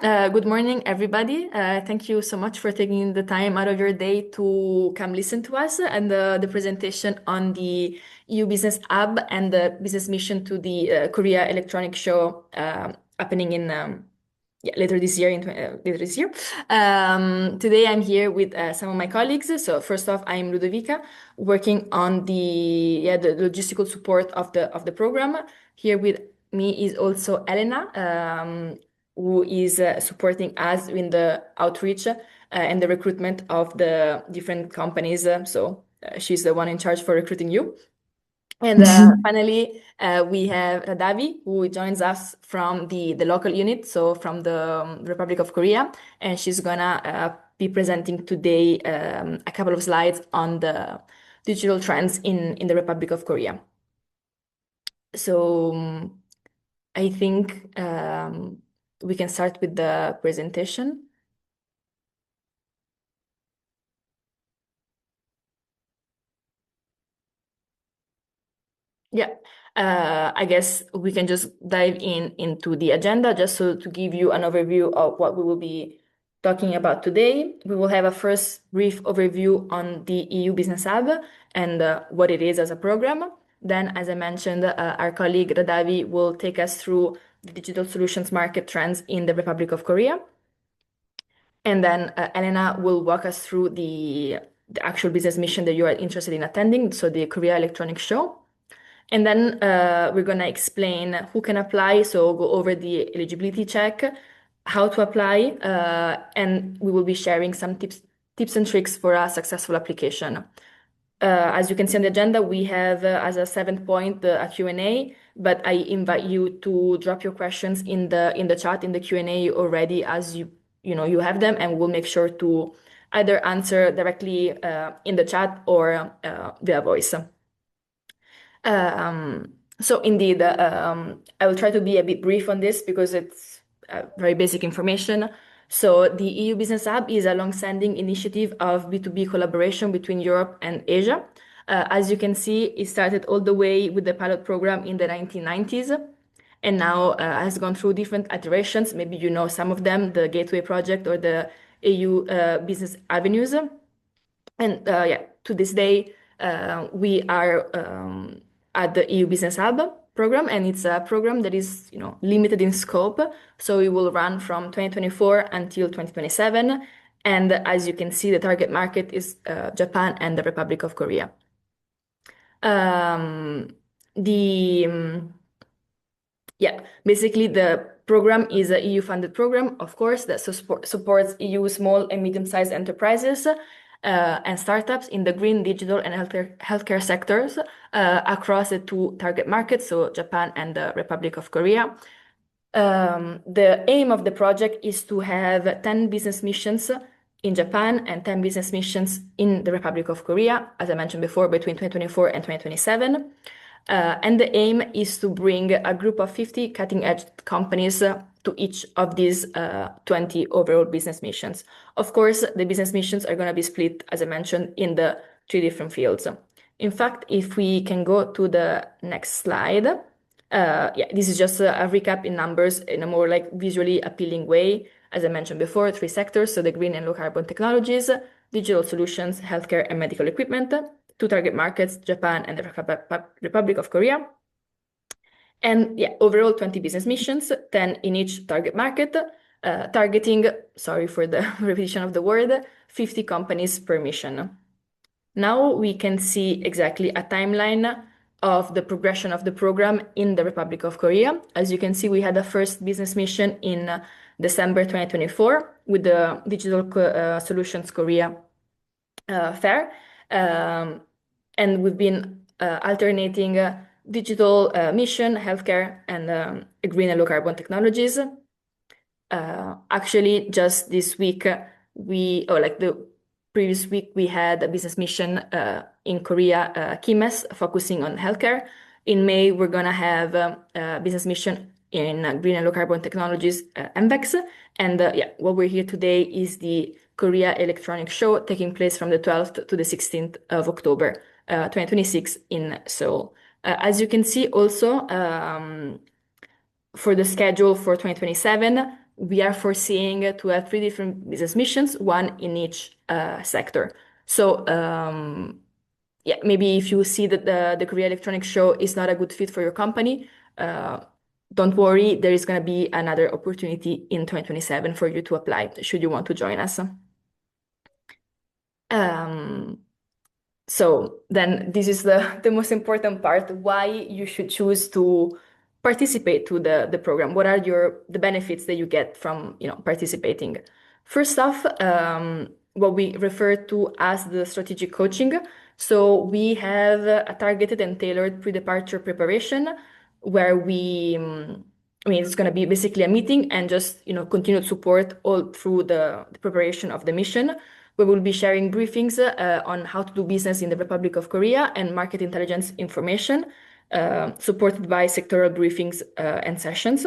Good morning, everybody. Thank you so much for taking the time out of your day to come listen to us and the presentation on the EU Business Hub and the business mission to the Korea Electronic Show happening in later this year. Today, I'm here with some of my colleagues. So first off, I'm Ludovica, working on the logistical support of the program. Here with me is also Elena. Who is supporting us in the outreach and the recruitment of the different companies. So she's the one in charge for recruiting you. And finally, we have Radavi, who joins us from the local unit, so from the Republic of Korea, and she's gonna be presenting today a couple of slides on the digital trends in the Republic of Korea. So I think we can start with the presentation. Yeah, I guess we can just dive into the agenda just so to give you an overview of what we will be talking about today. We will have a first brief overview on the EU Business Hub and what it is as a program. Then, as I mentioned, our colleague Radavi will take us through the digital solutions market trends in the Republic of Korea. And then Elena will walk us through the actual business mission that you are interested in attending, so the Korea Electronic Show. And then we're going to explain who can apply, so go over the eligibility check, how to apply, and we will be sharing some tips and tricks for a successful application. As you can see on the agenda, we have as a seventh point a Q&A, but I invite you to drop your questions in the chat in the Q&A already as you have them, and we'll make sure to either answer directly in the chat or via voice. So indeed, I will try to be a bit brief on this because it's very basic information. So the EU Business Hub is a long-standing initiative of B2B collaboration between Europe and Asia. As you can see, it started all the way with the pilot program in the 1990s and now has gone through different iterations. Maybe you know some of them, the Gateway Project or the EU Business Avenues. And to this day, we are at the EU Business Hub program, and it's a program that is, limited in scope. So it will run from 2024 until 2027. And as you can see, the target market is Japan and the Republic of Korea. Basically the program is a EU-funded program, of course, that supports EU small and medium-sized enterprises and startups in the green, digital, and healthcare sectors across the two target markets, so Japan and the Republic of Korea. The aim of the project is to have 10 business missions in Japan and 10 business missions in the Republic of Korea, as I mentioned before, between 2024 and 2027. And the aim is to bring a group of 50 cutting-edge companies to each of these 20 overall business missions. Of course, the business missions are going to be split, as I mentioned, in the 3 different fields. In fact, if we can go to the next slide, this is just a recap in numbers in a more visually appealing way. As I mentioned before, 3 sectors, so the green and low carbon technologies, digital solutions, healthcare and medical equipment, 2 target markets, Japan and the Republic of Korea. And overall 20 business missions, 10 in each target market, targeting, sorry for the repetition of the word, 50 companies per mission. Now we can see exactly a timeline of the progression of the program in the Republic of Korea. As you can see, we had a first business mission in December 2024 with the Digital Solutions Korea Fair. And we've been alternating digital mission, healthcare, and green and low carbon technologies. Actually, just this week, the previous week, we had a business mission in Korea, Kimes, focusing on healthcare. In May, we're going to have a business mission in green and low carbon technologies, MVEX. And what we're here today is the Korea Electronic Show taking place from the 12th to the 16th of October, 2026 in Seoul. As you can see also, for the schedule for 2027, we are foreseeing to have three different business missions, one in each sector. So yeah, maybe if you see that the Korea Electronics Show is not a good fit for your company, uh, don't worry, there is going to be another opportunity in 2027 for you to apply, should you want to join us. Um, so then this is the most important part, why you should choose to participate to the program. What are the benefits that you get from participating? First off, what we refer to as the strategic coaching. So we have a targeted and tailored pre-departure preparation where I mean, it's going to be basically a meeting and just continued support all through the preparation of the mission. We will be sharing briefings on how to do business in the Republic of Korea and market intelligence information, supported by sectoral briefings and sessions.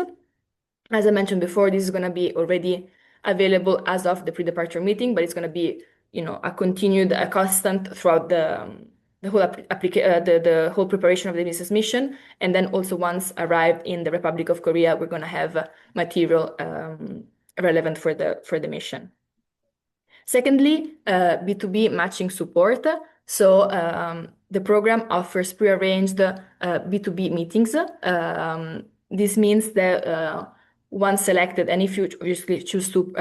As I mentioned before, this is going to be already available as of the pre-departure meeting, but it's going to be, a constant throughout the whole the whole preparation of the business mission. And then also once arrived in the Republic of Korea, we're going to have material relevant for the mission. Secondly, B2B matching support. So the program offers prearranged B2B meetings. This means that once selected, and if you obviously choose to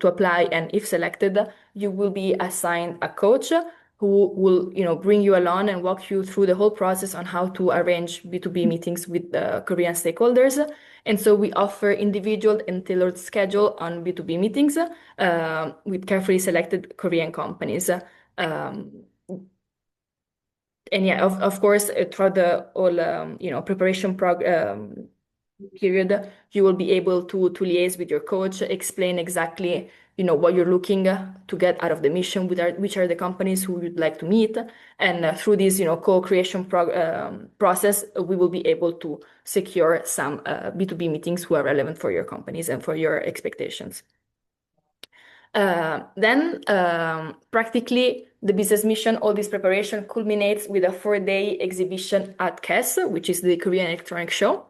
apply, and if selected, you will be assigned a coach who will bring you along and walk you through the whole process on how to arrange B2B meetings with Korean stakeholders. And so we offer individual and tailored schedule on B2B meetings with carefully selected Korean companies. And yeah, of course, throughout the whole preparation period, you will be able to liaise with your coach, explain exactly what you're looking to get out of the mission, which are the companies who you'd like to meet, and through this co-creation process, we will be able to secure some B2B meetings who are relevant for your companies and for your expectations. Then practically the business mission, all this preparation culminates with a 4-day exhibition at KES, which is the Korean Electronics Show.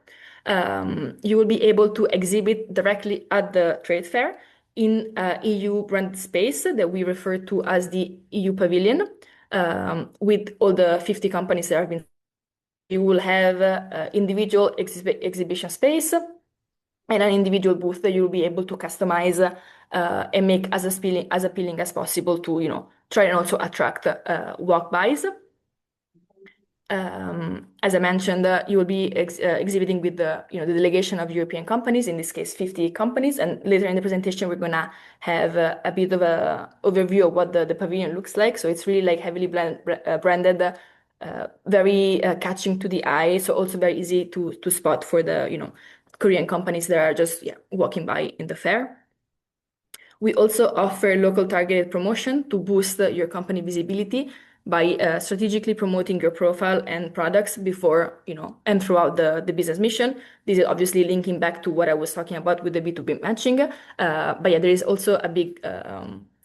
You will be able to exhibit directly at the trade fair in EU brand space that we refer to as the EU Pavilion, with all the 50 companies that have been. You will have individual exhibition space and an individual booth that you'll be able to customize and make as appealing as possible to try and also attract walk-bys. As I mentioned, you will be exhibiting with the delegation of European companies, in this case 50 companies, and later in the presentation we're gonna have a bit of a overview of what the pavilion looks like. So it's really like heavily branded, very catching to the eye, so also very easy to spot for the Korean companies that are just walking by in the fair. We also offer local targeted promotion to boost your company visibility by strategically promoting your profile and products before, and throughout the business mission. This is obviously linking back to what I was talking about with the B2B matching. But yeah, there is also a big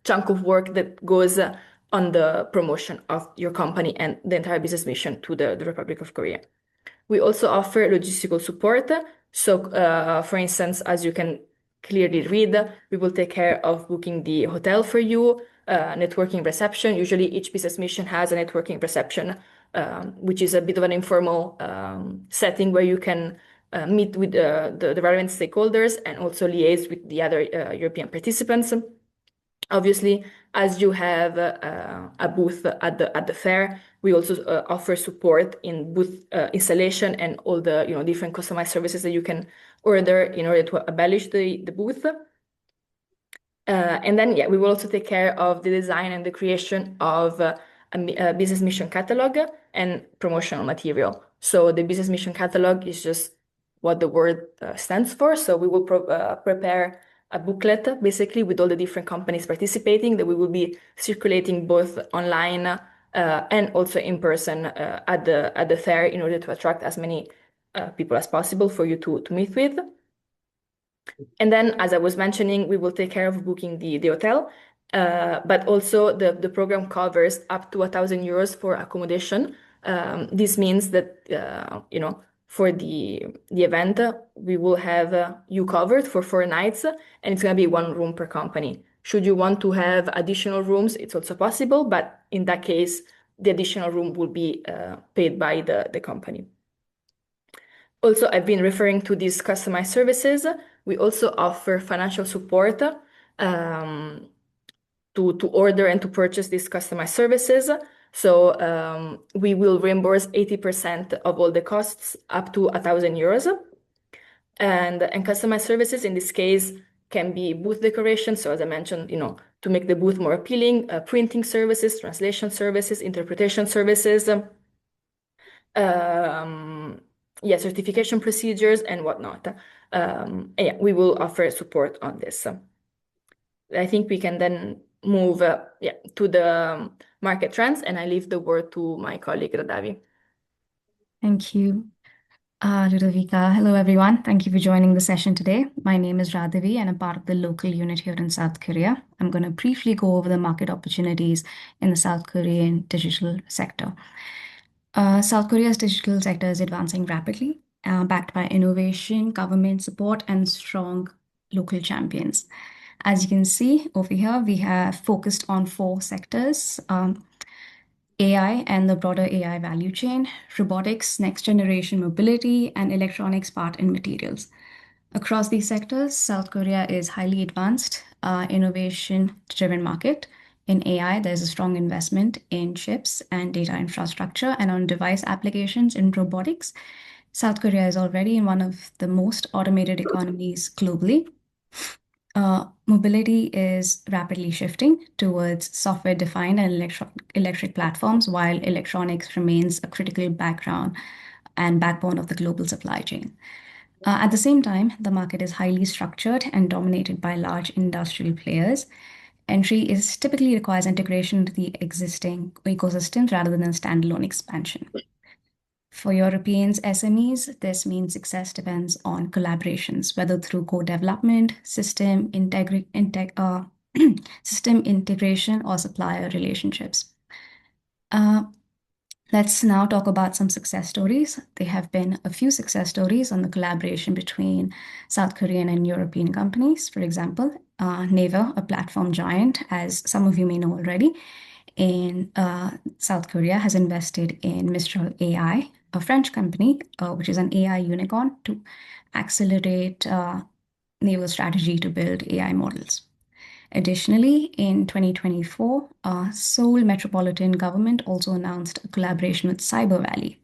chunk of work that goes on the promotion of your company and the entire business mission to the Republic of Korea. We also offer logistical support. So, for instance, as you can clearly read, we will take care of booking the hotel for you, networking reception. Usually each business mission has a networking reception, which is a bit of an informal setting where you can meet with the relevant stakeholders and also liaise with the other European participants. Obviously, as you have a booth at the fair, we also offer support in booth installation and all the different customized services that you can order in order to embellish the booth. And then, we will also take care of the design and the creation of a business mission catalog and promotional material. So the business mission catalog is just what the word stands for. So we will prepare a booklet basically with all the different companies participating that we will be circulating both online and also in person at the fair in order to attract as many people as possible for you to meet with. And then, as I was mentioning, we will take care of booking the hotel, but also the program covers up to 1,000 euros for accommodation. This means that, for the event, we will have you covered for 4 nights, and it's going to be one room per company. Should you want to have additional rooms, it's also possible, but in that case, the additional room will be paid by the company. Also, I've been referring to these customized services. We also offer financial support to order and to purchase these customized services. So we will reimburse 80% of all the costs up to 1,000 euros. And customized services in this case can be booth decoration. So as I mentioned, to make the booth more appealing, printing services, translation services, interpretation services, certification procedures and whatnot. Yeah, we will offer support on this. I think we can then move to the market trends, and I leave the word to my colleague Radavi. Thank you, Ludovica. Hello, everyone. Thank you for joining the session today. My name is Radhavi, and I'm part of the local unit here in South Korea. I'm going to briefly go over the market opportunities in the South Korean digital sector. South Korea's digital sector is advancing rapidly, backed by innovation, government support, and strong local champions. As you can see over here, we have focused on 4 sectors. AI and the broader AI value chain, robotics, next generation mobility, and electronics part and materials. Across these sectors, South Korea is highly advanced, innovation-driven market. In AI, there's a strong investment in chips and data infrastructure, and on device applications in robotics. South Korea is already in one of the most automated economies globally. Mobility is rapidly shifting towards software-defined and electric platforms, while electronics remains a critical background and backbone of the global supply chain. At the same time, the market is highly structured and dominated by large industrial players. Entry is typically requires integration into the existing ecosystems rather than a standalone expansion. For European SMEs, this means success depends on collaborations, whether through co-development, system integration, or supplier relationships. Let's now talk about some success stories. There have been a few success stories on the collaboration between South Korean and European companies. For example, Naver, a platform giant, as some of you may know already, in South Korea has invested in Mistral AI, a French company, which is an AI unicorn, to accelerate Naver's strategy to build AI models. Additionally, in 2024, Seoul Metropolitan Government also announced a collaboration with Cyber Valley,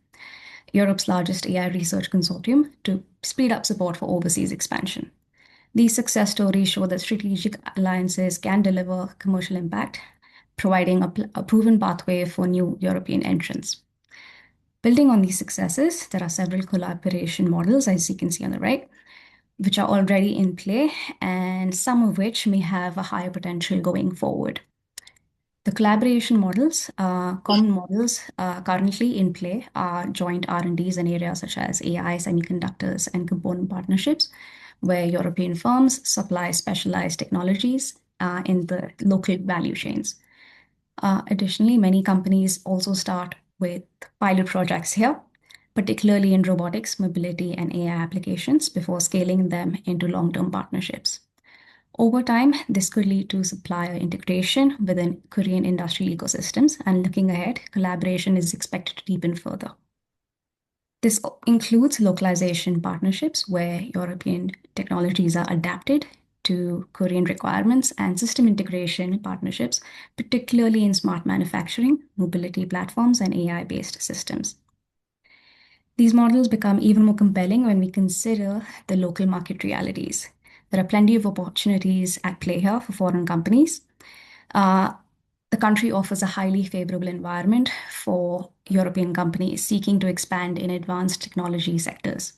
Europe's largest AI research consortium, to speed up support for overseas expansion. These success stories show that strategic alliances can deliver commercial impact, providing a proven pathway for new European entrants. Building on these successes, there are several collaboration models, as you can see on the right, which are already in play, and some of which may have a higher potential going forward. The collaboration models, common models currently in play are joint R&Ds in areas such as AI, semiconductors, and component partnerships, where European firms supply specialized technologies in the local value chains. Additionally, many companies also start with pilot projects here, particularly in robotics, mobility, and AI applications, before scaling them into long-term partnerships. Over time, this could lead to supplier integration within Korean industrial ecosystems, and looking ahead, collaboration is expected to deepen further. This includes localization partnerships where European technologies are adapted to Korean requirements, and system integration partnerships, particularly in smart manufacturing, mobility platforms, and AI-based systems. These models become even more compelling when we consider the local market realities. There are plenty of opportunities at play here for foreign companies. The country offers a highly favorable environment for European companies seeking to expand in advanced technology sectors.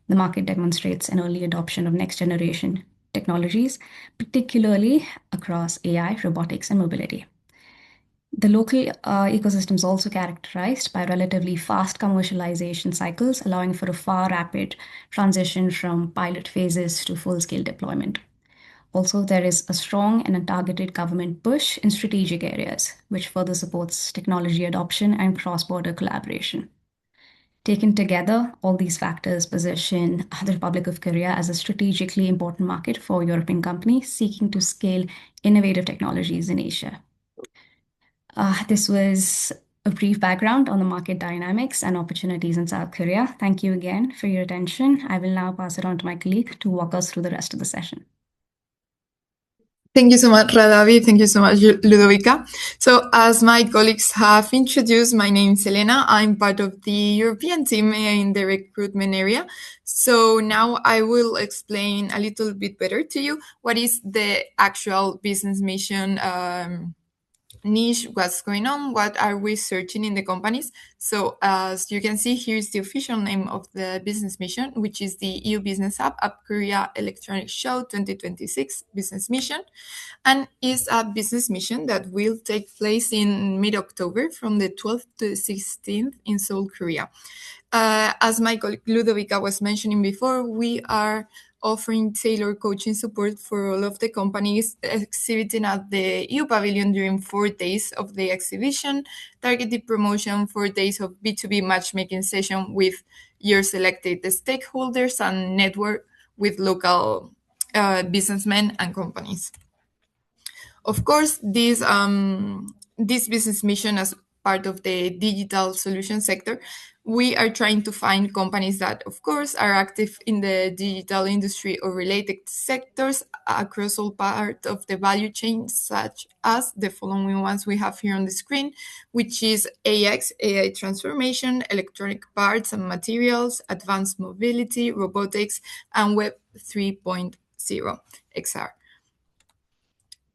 The market demonstrates an early adoption of next generation technologies, particularly across AI, robotics, and mobility. The local ecosystem is also characterized by relatively fast commercialization cycles, allowing for a far rapid transition from pilot phases to full-scale deployment. Also, there is a strong and a targeted government push in strategic areas, which further supports technology adoption and cross-border collaboration. Taken together, all these factors position the Republic of Korea as a strategically important market for European companies seeking to scale innovative technologies in Asia. This was a brief background on the market dynamics and opportunities in South Korea. Thank you again for your attention. I will now pass it on to my colleague to walk us through the rest of the session. Thank you so much, Radavi. Thank you so much, Ludovica. So, as my colleagues have introduced, my name is Elena. I'm part of the European team in the recruitment area. So now I will explain a little bit better to you what is the actual business mission niche, what's going on, what are we searching in the companies. So as you can see, here's the official name of the business mission, which is the EU Business Hub Up Korea Electronics Show 2026 Business Mission, and is a business mission that will take place in mid-October from the 12th to the 16th in Seoul, Korea. As my colleague Ludovica was mentioning before, we are offering tailored coaching support for all of the companies exhibiting at the EU Pavilion during 4 days of the exhibition, targeted promotion, 4 days of B2B matchmaking session with your selected stakeholders, and network with local businessmen and companies. Of course, this business mission, as part of the digital solution sector, we are trying to find companies that, of course, are active in the digital industry or related sectors across all parts of the value chain, such as the following ones we have here on the screen, which is AX, AI transformation, electronic parts and materials, advanced mobility, robotics, and Web 3.0 XR.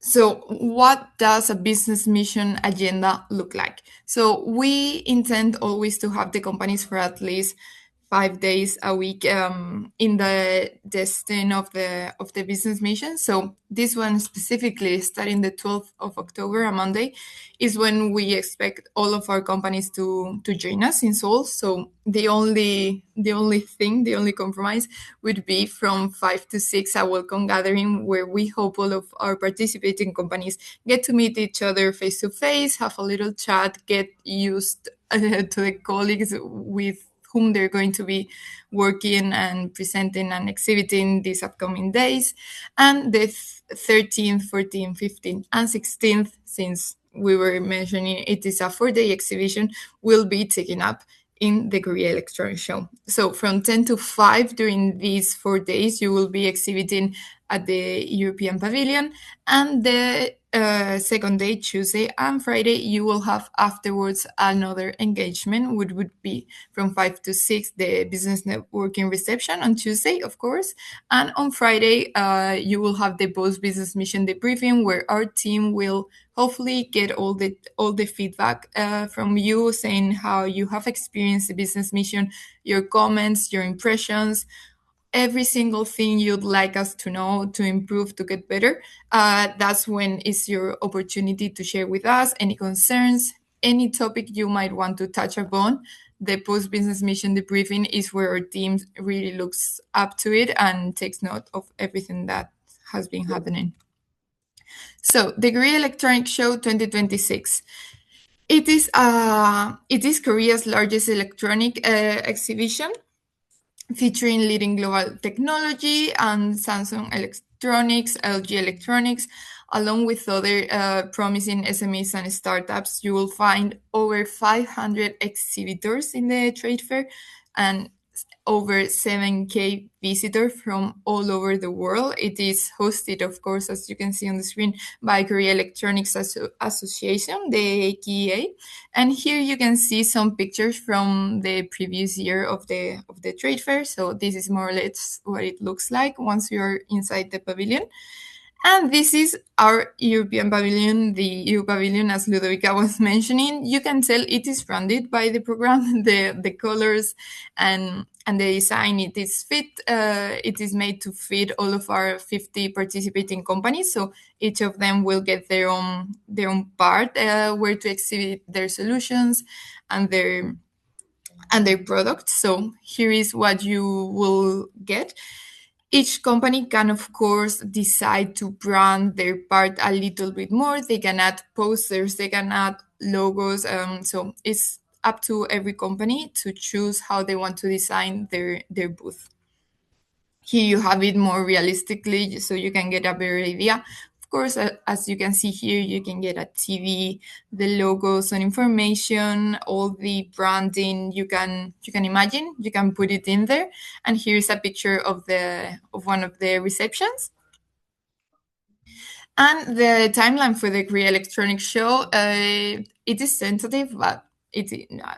So what does a business mission agenda look like? So we intend always to have the companies for at least 5 days a week in the destination of the business mission. So this one specifically, starting the 12th of October, a Monday, is when we expect all of our companies to join us in Seoul. So the only compromise would be from 5 to 6, a welcome gathering where we hope all of our participating companies get to meet each other face to face, have a little chat, get used to the colleagues with whom they're going to be working and presenting and exhibiting these upcoming days. And the 13th, 14th, 15th, and 16th, since we were mentioning it is a 4-day exhibition, will be taken up in the Korea Electronics Show. So from 10 to 5 during these 4 days, you will be exhibiting at the European Pavilion, and the second day, Tuesday and Friday, you will have afterwards another engagement, which would be from 5 to 6, the business networking reception on Tuesday, of course. And on Friday, you will have the post-business mission debriefing, where our team will hopefully get all the feedback from you, saying how you have experienced the business mission, your comments, your impressions, every single thing you'd like us to know, to improve, to get better. That's when it's your opportunity to share with us any concerns, any topic you might want to touch upon. The post-business mission debriefing is where our team really looks up to it and takes note of everything that has been happening. So the Korea Electronics Show 2026. It is Korea's largest electronic exhibition, featuring leading global technology and Samsung Electronics, LG Electronics, along with other promising SMEs and startups. You will find over 500 exhibitors in the trade fair and over 7K visitors from all over the world. It is hosted, of course, as you can see on the screen, by Korea Electronics Association, the KEA. And here you can see some pictures from the previous year of the trade fair. So this is more or less what it looks like once you're inside the pavilion. And this is our European pavilion, the EU pavilion, as Ludovica was mentioning. You can tell it is branded by the program, the colors and the design. It is made to fit all of our 50 participating companies. So each of them will get their own part where to exhibit their solutions and their products. So here is what you will get. Each company can, of course, decide to brand their part a little bit more. They can add posters, they can add logos. So it's up to every company to choose how they want to design their booth. Here you have it more realistically, so you can get a better idea. Of course, as you can see here, you can get a TV, the logos and information, all the branding you can imagine. You can put it in there. And here's a picture of one of the receptions. And the timeline for the Korea Electronics Show, it is tentative, but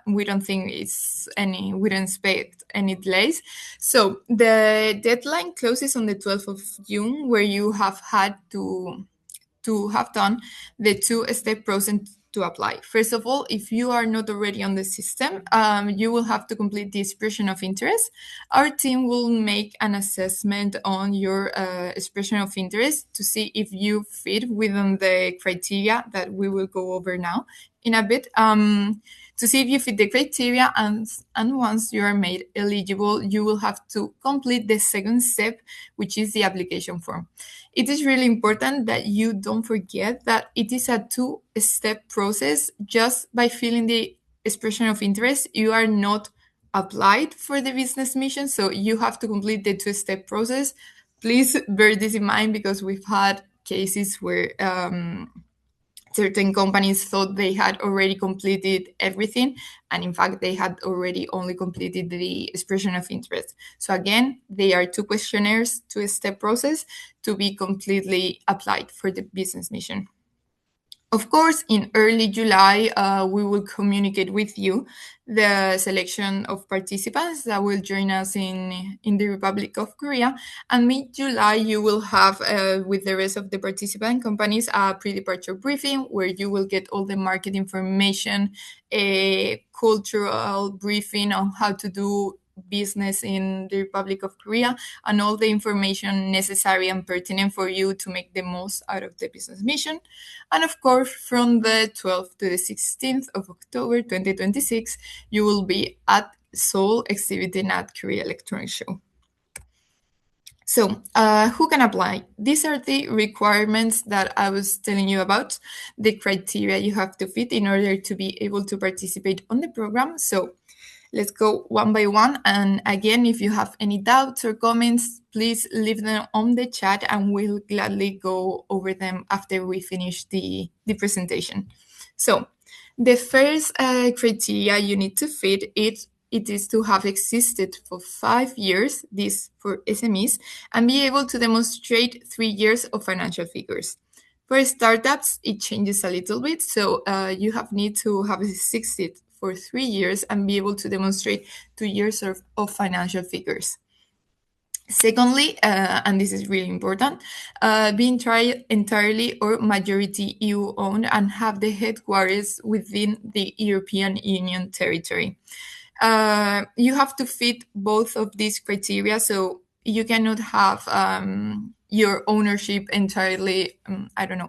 we don't think we don't expect any delays. So the deadline closes on the 12th of June, where you have had to have done the two-step process to apply. First of all, if you are not already on the system, you will have to complete the expression of interest. Our team will make an assessment on your expression of interest to see if you fit within the criteria that we will go over now in a bit. To see if you fit the criteria, and once you are made eligible, you will have to complete the second step, which is the application form. It is really important that you don't forget that it is a two-step process. Just by filling the expression of interest, you are not applied for the business mission, so you have to complete the two-step process. Please bear this in mind, because we've had cases where certain companies thought they had already completed everything, and in fact they had already only completed the expression of interest. So again, they are two questionnaires, two-step process to be completely applied for the business mission. Of course, in early July, we will communicate with you the selection of participants that will join us in the Republic of Korea. And mid-July, you will have, with the rest of the participant companies, a pre-departure briefing where you will get all the market information, a cultural briefing on how to do business in the Republic of Korea, and all the information necessary and pertinent for you to make the most out of the business mission. And of course, from the 12th to the 16th of October 2026, you will be at Seoul exhibiting at Korea Electronics Show. So who can apply? These are the requirements that I was telling you about, the criteria you have to fit in order to be able to participate on the program. So let's go one by one. And again, if you have any doubts or comments, please leave them on the chat and we'll gladly go over them after we finish the presentation. So the first criteria you need to fit, it is to have existed for 5 years, this for SMEs, and be able to demonstrate 3 years of financial figures. For startups, it changes a little bit. So you need to have existed for 3 years and be able to demonstrate 2 years of financial figures. Secondly, and this is really important, be entirely or majority EU-owned and have the headquarters within the European Union territory. You have to fit both of these criteria, so you cannot have your ownership entirely,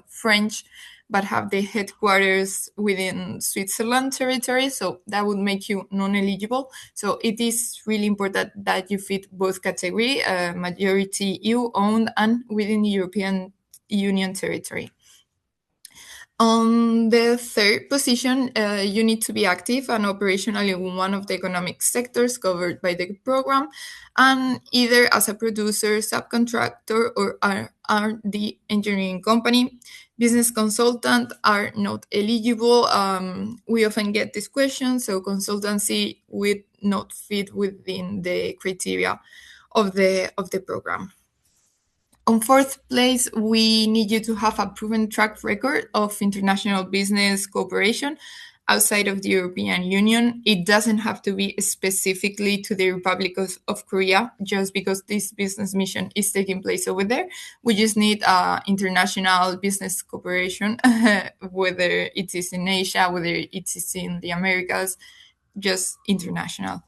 French, but have the headquarters within Switzerland territory, so that would make you non-eligible. So it is really important that you fit both category, majority EU-owned and within the European Union territory. On the third position, you need to be active and operational in one of the economic sectors covered by the program, and either as a producer, subcontractor, or R&D engineering company. Business consultant are not eligible. We often get this question, so consultancy would not fit within the criteria of the program. On fourth place, we need you to have a proven track record of international business cooperation outside of the European Union. It doesn't have to be specifically to the Republic of Korea, just because this business mission is taking place over there. We just need international business cooperation, whether it is in Asia, whether it is in the Americas, just international.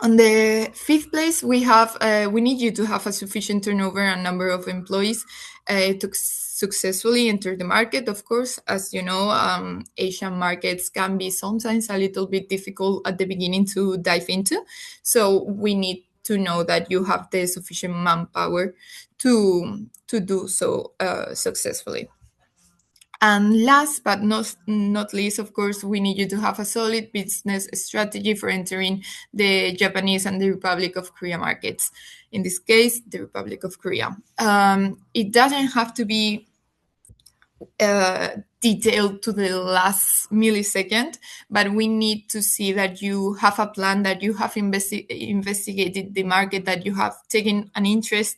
On the fifth place, we need you to have a sufficient turnover and number of employees to successfully enter the market. Of course, as you know, Asian markets can be sometimes a little bit difficult at the beginning to dive into. So we need to know that you have the sufficient manpower to do so successfully. And last but not least, of course, we need you to have a solid business strategy for entering the Japanese and the Republic of Korea markets. In this case, the Republic of Korea. It doesn't have to be detailed to the last millisecond, but we need to see that you have a plan, that you have investigated the market, that you have taken an interest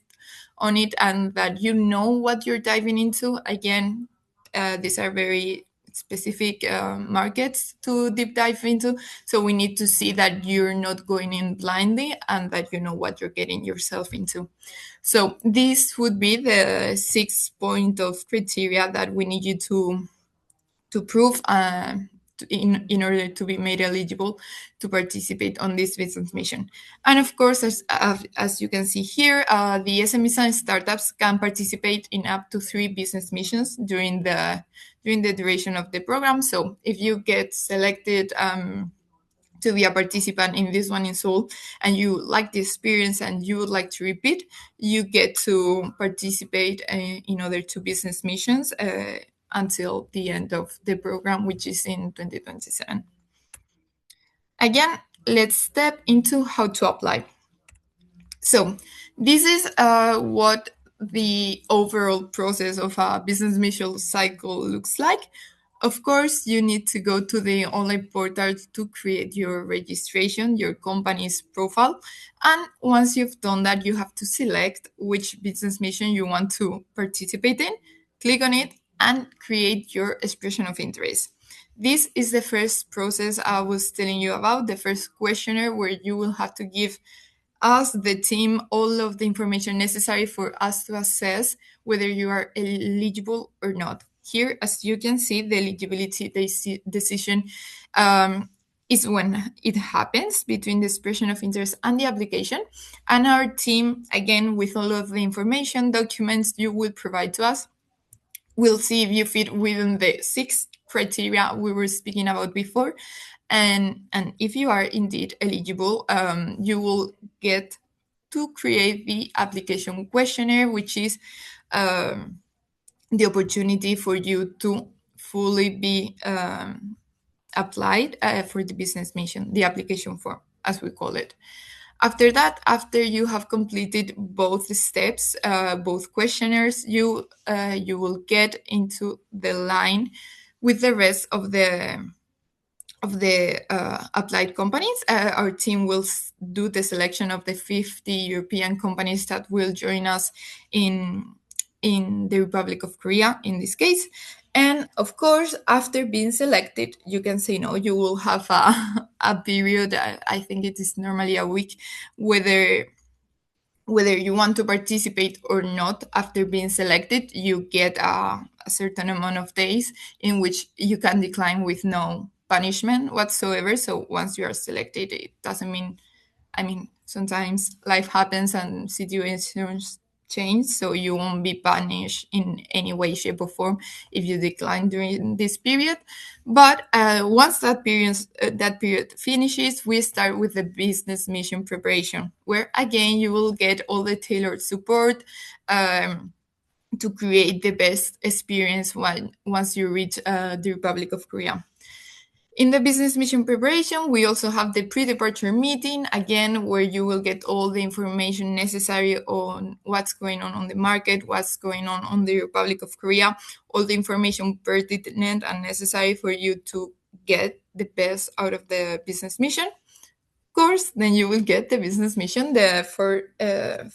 on it, and that you know what you're diving into. Again, these are very specific markets to deep dive into. So we need to see that you're not going in blindly and that you know what you're getting yourself into. So this would be the 6 point of criteria that we need you to prove in order to be made eligible to participate on this business mission. And of course, as you can see here, the SMEs and startups can participate in up to 3 business missions during the duration of the program. So if you get selected to be a participant in this one in Seoul and you like the experience and you would like to repeat, you get to participate in other 2 business missions until the end of the program, which is in 2027. Again, let's step into how to apply. So this is what the overall process of a business mission cycle looks like. Of course, you need to go to the online portal to create your registration, your company's profile. And once you've done that, you have to select which business mission you want to participate in, click on it, and create your expression of interest. This is the first process I was telling you about, the first questionnaire, where you will have to give us, the team, all of the information necessary for us to assess whether you are eligible or not. Here, as you can see, the eligibility decision is when it happens between the expression of interest and the application. And our team, again, with all of the information, documents you will provide to us, will see if you fit within the 6 criteria we were speaking about before. And if you are indeed eligible, you will get to create the application questionnaire, which is the opportunity for you to fully be applied for the business mission, the application form, as we call it. After that, after you have completed both steps, both questionnaires, you will get into the line with the rest of the applied companies. Our team will do the selection of the 50 European companies that will join us in the Republic of Korea, in this case. And of course, after being selected, you can say no. You will have a period, I think it is normally a week, whether you want to participate or not. After being selected, you get a certain amount of days in which you can decline with no punishment whatsoever. So once you are selected, it doesn't mean, sometimes life happens and situations change, so you won't be punished in any way, shape, or form if you decline during this period. But once that period finishes, we start with the business mission preparation, where again you will get all the tailored support to create the best experience once you reach the Republic of Korea. In the business mission preparation, we also have the pre-departure meeting, again, where you will get all the information necessary on what's going on the market, what's going on the Republic of Korea, all the information pertinent and necessary for you to get the best out of the business mission. Of course, then you will get the business mission, the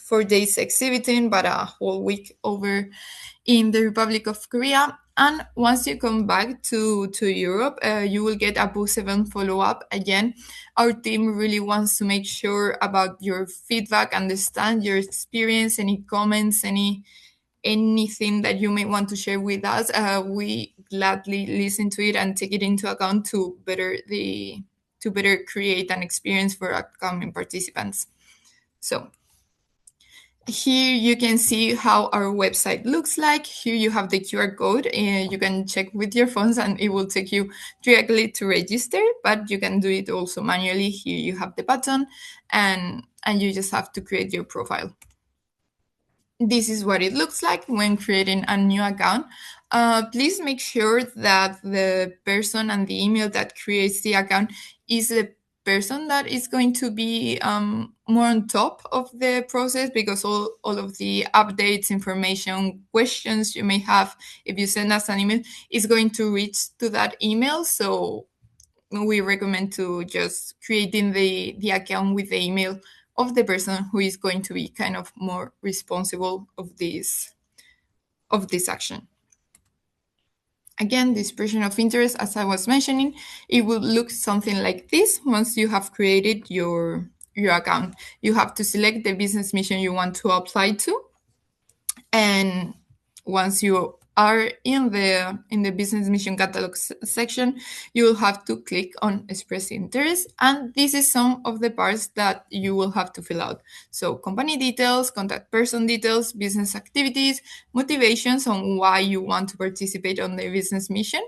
4 days exhibiting, but a whole week over in the Republic of Korea. And once you come back to Europe, you will get a post-event follow-up. Again, our team really wants to make sure about your feedback, understand your experience, any comments, anything that you may want to share with us. We gladly listen to it and take it into account to better create an experience for upcoming participants. So here you can see how our website looks like. Here you have the QR code, and you can check with your phones and it will take you directly to register, but you can do it also manually. Here you have the button and you just have to create your profile. This is what it looks like when creating a new account. please make sure that the person and the email that creates the account is the person that is going to be more on top of the process, because all of the updates, information, questions you may have if you send us an email is going to reach to that email. So we recommend to just creating the account with the email of the person who is going to be kind of more responsible of this action. Again, the expression of interest, as I was mentioning, it will look something like this. Once you have created your account, you have to select the business mission you want to apply to. And once you are in the business mission catalog section, you will have to click on express interest, and this is some of the parts that you will have to fill out. So company details, contact person details, business activities, motivations on why you want to participate on the business mission.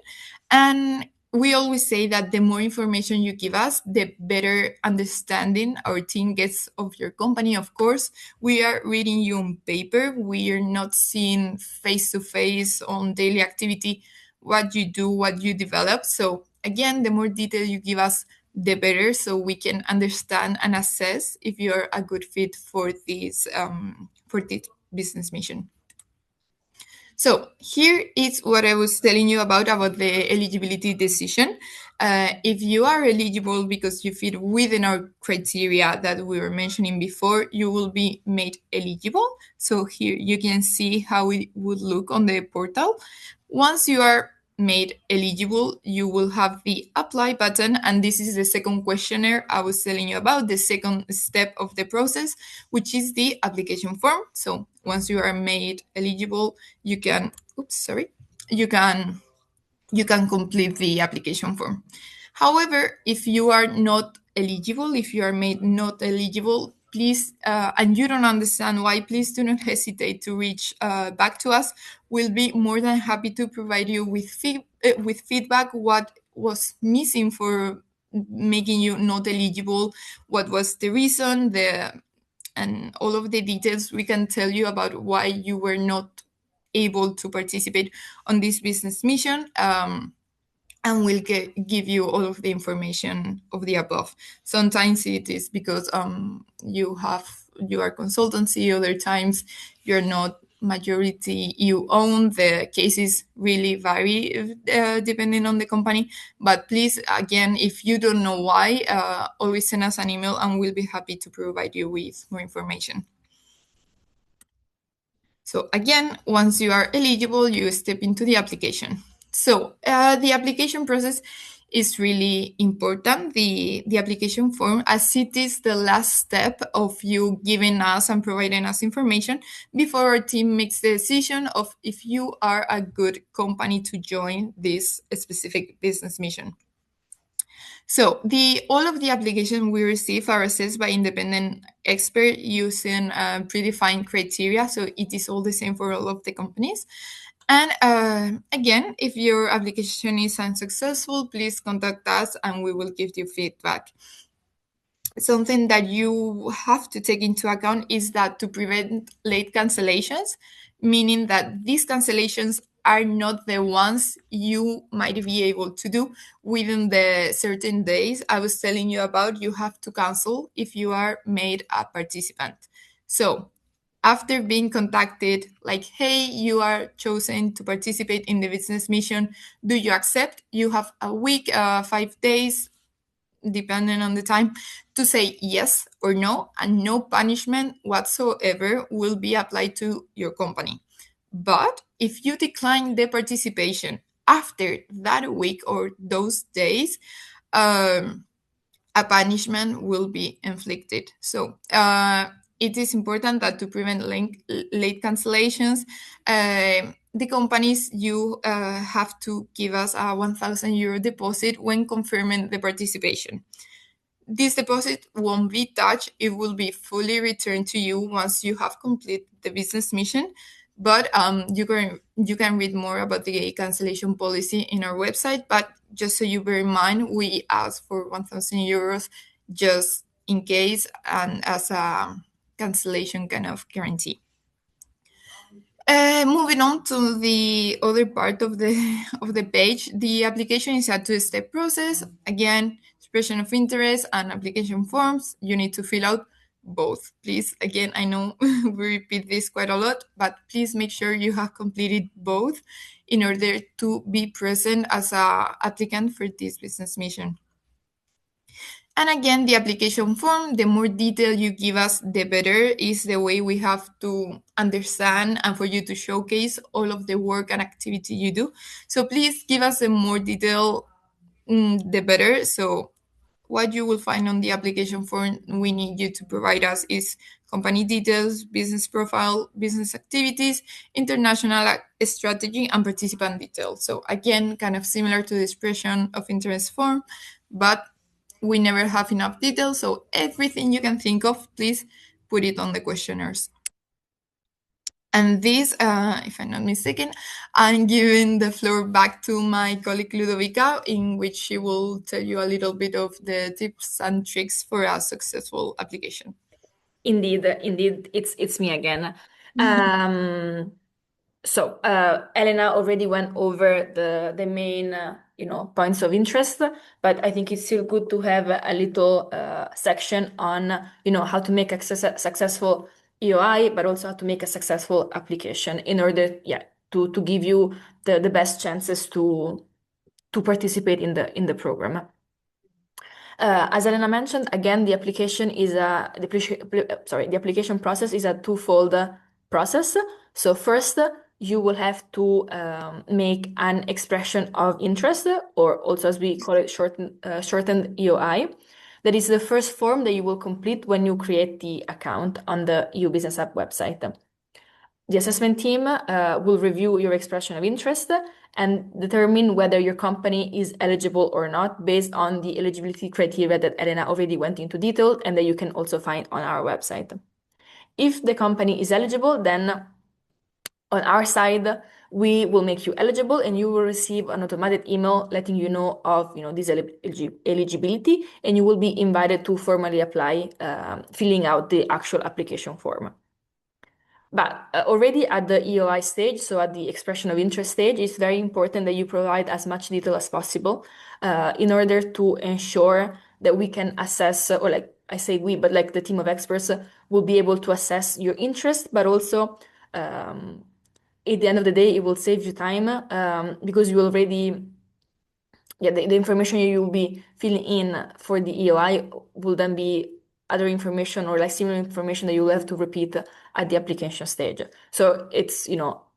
And we always say that the more information you give us, the better understanding our team gets of your company. Of course, we are reading you on paper. We are not seeing face to face on daily activity what you do, what you develop. So again, the more detail you give us, the better, so we can understand and assess if you're a good fit for this business mission. So here is what I was telling you about the eligibility decision. If you are eligible because you fit within our criteria that we were mentioning before, you will be made eligible. So here you can see how it would look on the portal. Once you are made eligible, you will have the apply button, and this is the second questionnaire I was telling you about, the second step of the process, which is the application form. So once you are made eligible, you can you can complete the application form. However, if you are not eligible, if you are made not eligible, please, and you don't understand why, please do not hesitate to reach back to us. We'll be more than happy to provide you with feedback, what was missing for making you not eligible, what was the reason, and all of the details we can tell you about why you were not able to participate on this business mission. And we'll give you all of the information of the above. Sometimes it is because you are consultancy, other times you're not majority you own. The cases really vary depending on the company. But please, again, if you don't know why, always send us an email and we'll be happy to provide you with more information. So again, once you are eligible, you step into the application. So the application process is really important. The application form, as it is the last step of you giving us and providing us information before our team makes the decision of if you are a good company to join this specific business mission. So all of the applications we receive are assessed by independent expert using predefined criteria. So it is all the same for all of the companies. And again, if your application is unsuccessful, please contact us and we will give you feedback. Something that you have to take into account is that to prevent late cancellations, meaning that these cancellations are not the ones you might be able to do within the certain days I was telling you about, you have to cancel if you are made a participant. So after being contacted, like, hey, you are chosen to participate in the business mission, do you accept? You have a week, 5 days, depending on the time, to say yes or no, and no punishment whatsoever will be applied to your company. But if you decline the participation after that week or those days, a punishment will be inflicted. So it is important that to prevent late cancellations, the companies, you have to give us a 1,000 euro deposit when confirming the participation. This deposit won't be touched. It will be fully returned to you once you have completed the business mission. But you can read more about the cancellation policy in our website. But just so you bear in mind, we ask for 1,000 euros just in case and as a cancellation kind of guarantee. Moving on to the other part of the of the page, the application is a two-step process. Again, expression of interest and application forms. You need to fill out both. Please, again, I know we repeat this quite a lot, but please make sure you have completed both in order to be present as a applicant for this business mission. And again, the application form, the more detail you give us, the better is the way we have to understand and for you to showcase all of the work and activity you do. So please give us a more detail, the better. So what you will find on the application form we need you to provide us is company details, business profile, business activities, international strategy, and participant details. So again, kind of similar to the expression of interest form, but we never have enough details. So everything you can think of, please put it on the questionnaires. And this, if I'm not mistaken, I'm giving the floor back to my colleague Ludovica, in which she will tell you a little bit of the tips and tricks for a successful application. Indeed, it's me again. Um, Elena already went over the main points of interest, but I think it's still good to have a little section on how to make a successful EOI, but also how to make a successful application in order to give you the best chances to participate in the program. As Elena mentioned, again, the application process is a twofold process. So first, you will have to make an expression of interest, or also as we call it, shortened EOI. That is the first form that you will complete when you create the account on the EU Business App website. The assessment team will review your expression of interest and determine whether your company is eligible or not based on the eligibility criteria that Elena already went into detail and that you can also find on our website. If the company is eligible, then on our side, we will make you eligible and you will receive an automated email letting you know of this eligibility, and you will be invited to formally apply, filling out the actual application form. But already at the EOI stage, so at the expression of interest stage, it's very important that you provide as much detail as possible in order to ensure that we can assess, or like I say we, but like the team of experts will be able to assess your interest, but also at the end of the day, it will save you time because you already the information you will be filling in for the EOI will then be other information or like similar information that you will have to repeat at the application stage. So it's,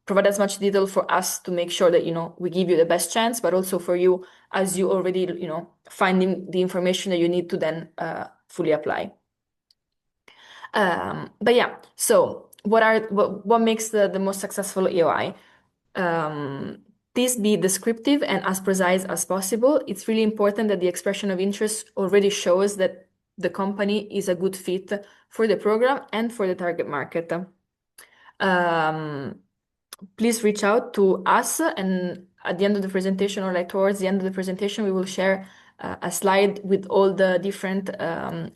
provide as much detail for us to make sure that, we give you the best chance, but also for you as you already, finding the information that you need to then fully apply. But yeah, so what makes the most successful EOI? This be descriptive and as precise as possible. It's really important that the expression of interest already shows that the company is a good fit for the program and for the target market. Please reach out to us, and at the end of the presentation, or like towards the end of the presentation, we will share a slide with all the different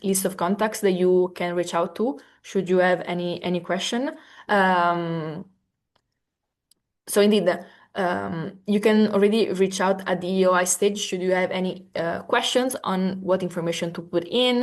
list of contacts that you can reach out to should you have any question. So indeed, you can already reach out at the EOI stage should you have any questions on what information to put in,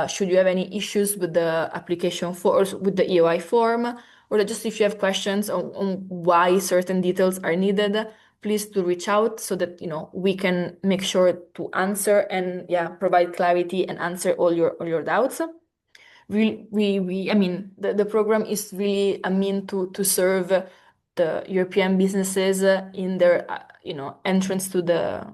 should you have any issues with the application form, with the EOI form, or just if you have questions on why certain details are needed, please do reach out so that we can make sure to answer and provide clarity and answer all your doubts. I mean, the program is really a mean to serve the European businesses in their, entrance to the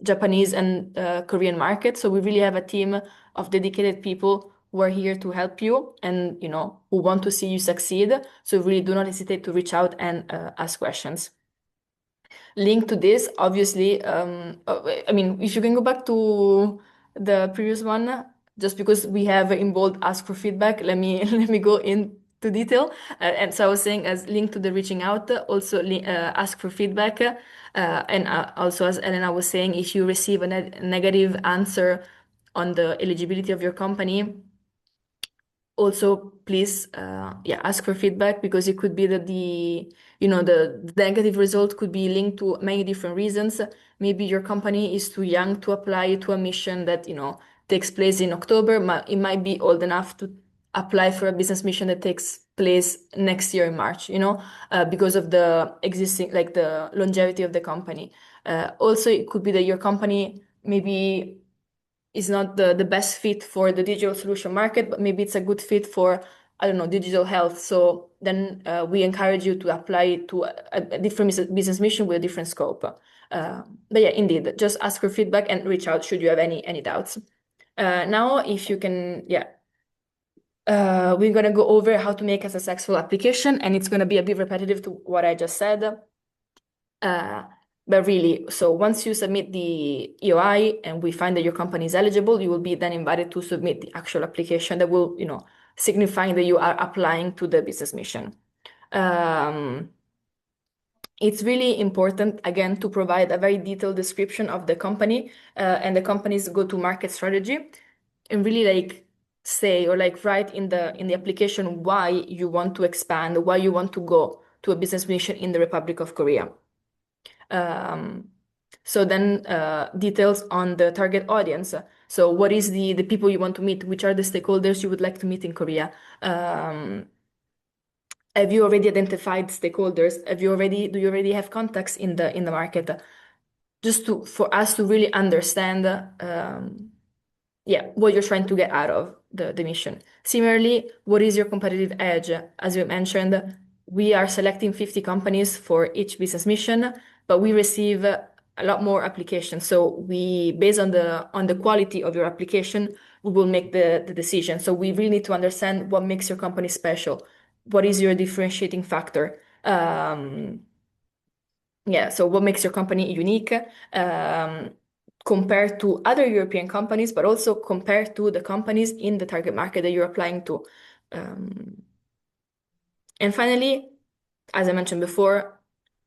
Japanese and Korean market. So we really have a team of dedicated people who are here to help you and, who want to see you succeed. So really do not hesitate to reach out and ask questions. Link to this, obviously, I mean, if you can go back to the previous one, just because we have in bold ask for feedback, let me let me go into detail. And so I was saying, as link to the reaching out, also ask for feedback, and also as Elena was saying, if you receive a negative answer on the eligibility of your company, Also, please, ask for feedback, because it could be that the negative result could be linked to many different reasons. Maybe your company is too young to apply to a mission that, takes place in October. It might be old enough to apply for a business mission that takes place next year in March, because of the existing, like the longevity of the company. Also, it could be that your company maybe is not the best fit for the digital solution market, but maybe it's a good fit for, I don't know, digital health. So then we encourage you to apply to a different business mission with a different scope. But yeah, indeed, just ask for feedback and reach out should you have any doubts. Now, if you can, we're gonna go over how to make a successful application, and it's gonna be a bit repetitive to what I just said. But really, so once you submit the EOI and we find that your company is eligible, you will be then invited to submit the actual application that will, signifying that you are applying to the business mission. It's really important, again, to provide a very detailed description of the company and the company's go-to-market strategy, and really like say or like write in the application why you want to expand, why you want to go to a business mission in the Republic of Korea. So then details on the target audience. So what is the people you want to meet? Which are the stakeholders you would like to meet in Korea? Have you already identified stakeholders? Do you already have contacts in the market? Just for us to really understand what you're trying to get out of the mission. Similarly, what is your competitive edge? As you mentioned, we are selecting 50 companies for each business mission, but we receive a lot more applications. So we, based on the quality of your application, we will make the decision. So we really need to understand what makes your company special. What is your differentiating factor? So what makes your company unique compared to other European companies, but also compared to the companies in the target market that you're applying to. And finally, as I mentioned before,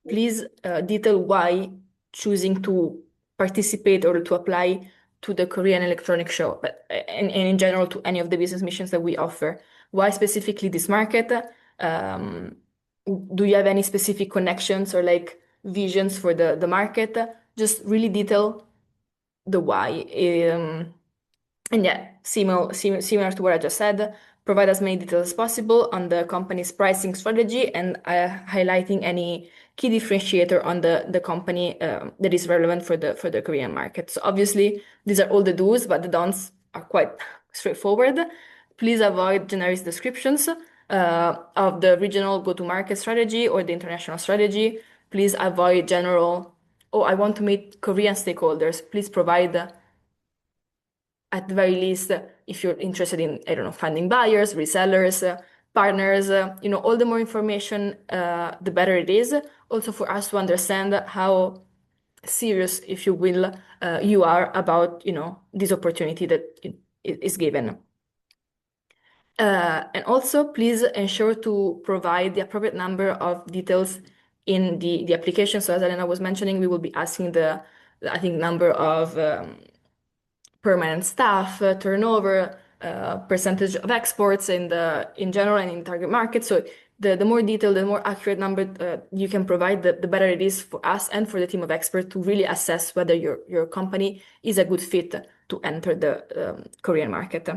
please detail why choosing to participate or to apply to the Korean Electronic Show, but and in general to any of the business missions that we offer. Why specifically this market? Do you have any specific connections or like visions for the market? Just really detail the why. And similar to what I just said, provide as many details as possible on the company's pricing strategy and highlighting any key differentiator on the company that is relevant for the Korean market. So obviously, these are all the do's, but the don'ts are quite straightforward. Please avoid generic descriptions of the regional go-to-market strategy or the international strategy. Please avoid general, oh, I want to meet Korean stakeholders. Please provide at the very least, if you're interested in, I don't know, finding buyers, resellers, partners, all the more information, the better it is. Also for us to understand how serious, if you will, you are about, this opportunity that is given. And also, please ensure to provide the appropriate number of details in the application. So as Elena was mentioning, we will be asking I think, number of permanent staff, turnover, percentage of exports in general and in target market. So the more detailed, the more accurate number you can provide, the better it is for us and for the team of experts to really assess whether your company is a good fit to enter the Korean market.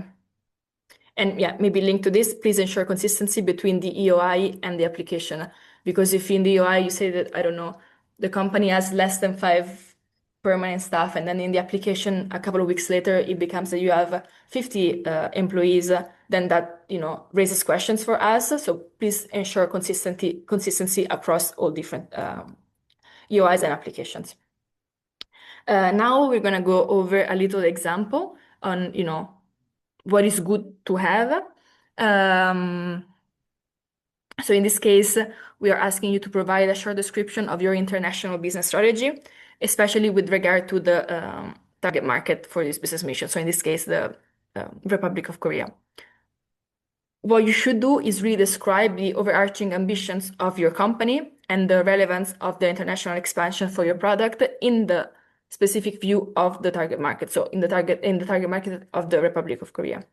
And maybe linked to this, please ensure consistency between the EOI and the application. Because if in the EOI you say that, I don't know, the company has less than 5 permanent staff, and then in the application a couple of weeks later it becomes that you have 50 employees, then that raises questions for us. So please ensure consistency across all different EOIs and applications. Now we're gonna go over a little example on what is good to have. So in this case, we are asking you to provide a short description of your international business strategy, especially with regard to the target market for this business mission. So in this case, the Republic of Korea. What you should do is really describe the overarching ambitions of your company and the relevance of the international expansion for your product in the specific view of the target market. So in the target market of the Republic of Korea.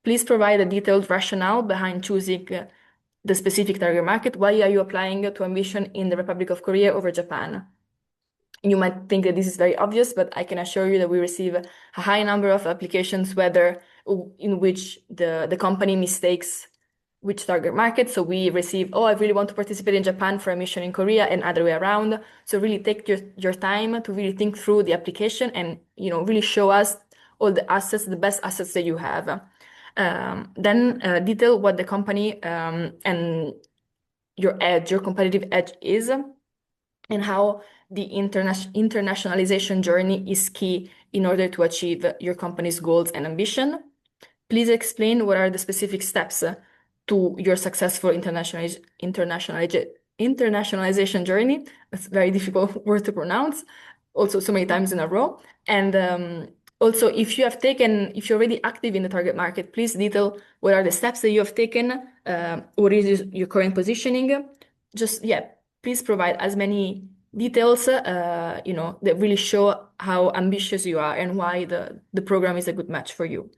Please provide a detailed rationale behind choosing the specific target market. Why are you applying to admission in the Republic of Korea over Japan? You might think that this is very obvious, but I can assure you that we receive a high number of applications, whether in which the company mistakes which target market. So we receive, oh, I really want to participate in Japan for a mission in Korea, and other way around. So really take your time to really think through the application and really show us all the assets, the best assets that you have. Then detail what the company and your edge, your competitive edge is, and how the internationalization journey is key in order to achieve your company's goals and ambition. Please explain what are the specific steps to your successful internationalization journey. That's a very difficult word to pronounce, also so many times in a row. And also, if you're already active in the target market, please detail what are the steps that you have taken, what is your current positioning. Please provide as many details, that really show how ambitious you are and why the program is a good match for you.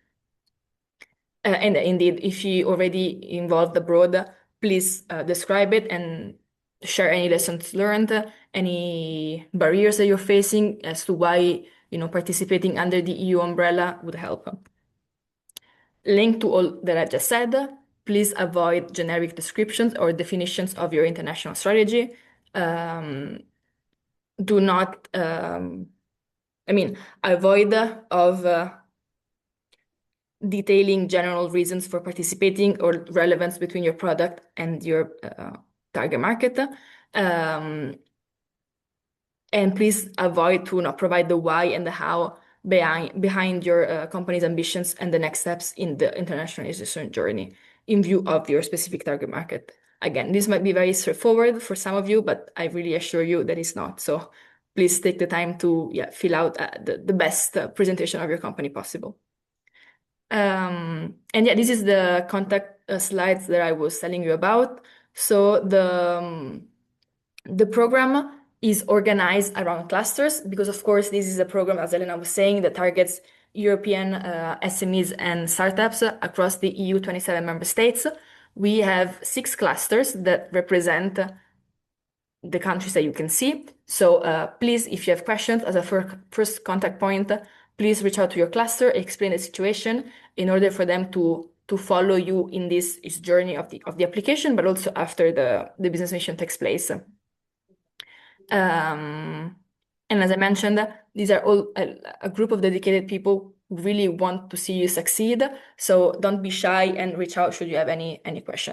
And indeed, if you already involved abroad, please describe it and share any lessons learned, any barriers that you're facing as to why participating under the EU umbrella would help. Link to all that I just said. Please avoid generic descriptions or definitions of your international strategy. Do not, avoid of detailing general reasons for participating or relevance between your product and your target market. And please avoid to not provide the why and the how behind your company's ambitions and the next steps in the internationalization journey in view of your specific target market. Again, this might be very straightforward for some of you, but I really assure you that it's not. So please take the time to fill out the best presentation of your company possible. This is the contact slides that I was telling you about. So the program is organized around clusters because, of course, this is a program, as Elena was saying, that targets European SMEs and startups across the EU 27 member states. We have 6 clusters that represent the countries that you can see. So please, if you have questions as a first contact point, please reach out to your cluster, explain the situation in order for them to follow you in this journey of the application, but also after the business mission takes place. And as I mentioned, these are all a group of dedicated people who really want to see you succeed. So don't be shy and reach out should you have any questions.